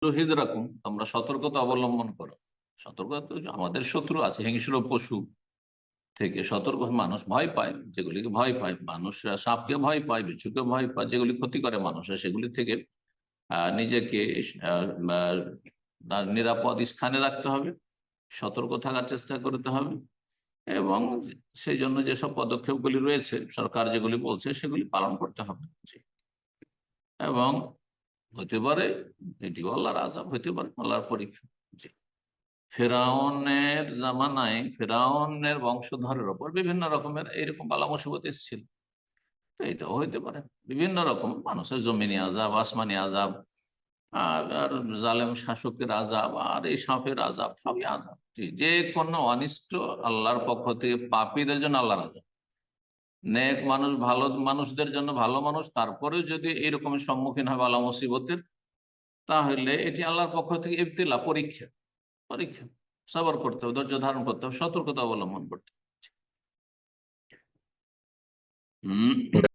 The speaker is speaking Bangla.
হিজরাকুম, তোমরা সতর্কতা অবলম্বন করো। সতর্কতা তো আমাদের শত্রু আছে, হিংস্র পশু থেকে সতর্ক। মানুষ ভয় পায়, যেগুলিকে ভয় পায় মানুষ, সাপকে ভয় পায়, বিচ্ছুকে ভয় পায়, যেগুলি ক্ষতি করে মানুষের, সেগুলি থেকে নিজেকে নিরাপদ স্থানে রাখতে হবে, সতর্ক থাকার চেষ্টা করতে হবে। এবং সেই জন্য যেসব পদক্ষেপগুলি রয়েছে, সরকার যেগুলি বলছে সেগুলি পালন করতে হবে। জি। এবং হতে পারে এটিও আল্লাহর আযাব, হতে পারে আল্লাহর পরীক্ষা। জি। ফেরাউনের জামানায় ফেরাউনের বংশধরের ওপর বিভিন্ন রকমের এইরকম বালা মুসিবত এসেছিল। তো এটাও হইতে পারে বিভিন্ন রকম মানুষের জমিনি আযাব, আসমানি আযাব, আর জালেম শাসকের আযাব, আর এই সাপের আযাব, সবই আযাব। জি, যে কোনো অনিষ্ট আল্লাহর পক্ষ থেকে পাপীদের জন্য আল্লাহর আযাব। নেক মানুষ, ভালো মানুষদের জন্য, ভালো মানুষ তারপরেও যদি এইরকম সম্মুখীন হয় বালা মুসিবতের, তাহলে এটি আল্লাহর পক্ষ থেকে ইবতিলা, পরীক্ষা। পরীক্ষা, সবর করতে হবে, ধৈর্য ধারণ করতে হবে, সতর্কতা অবলম্বন করতে হবে।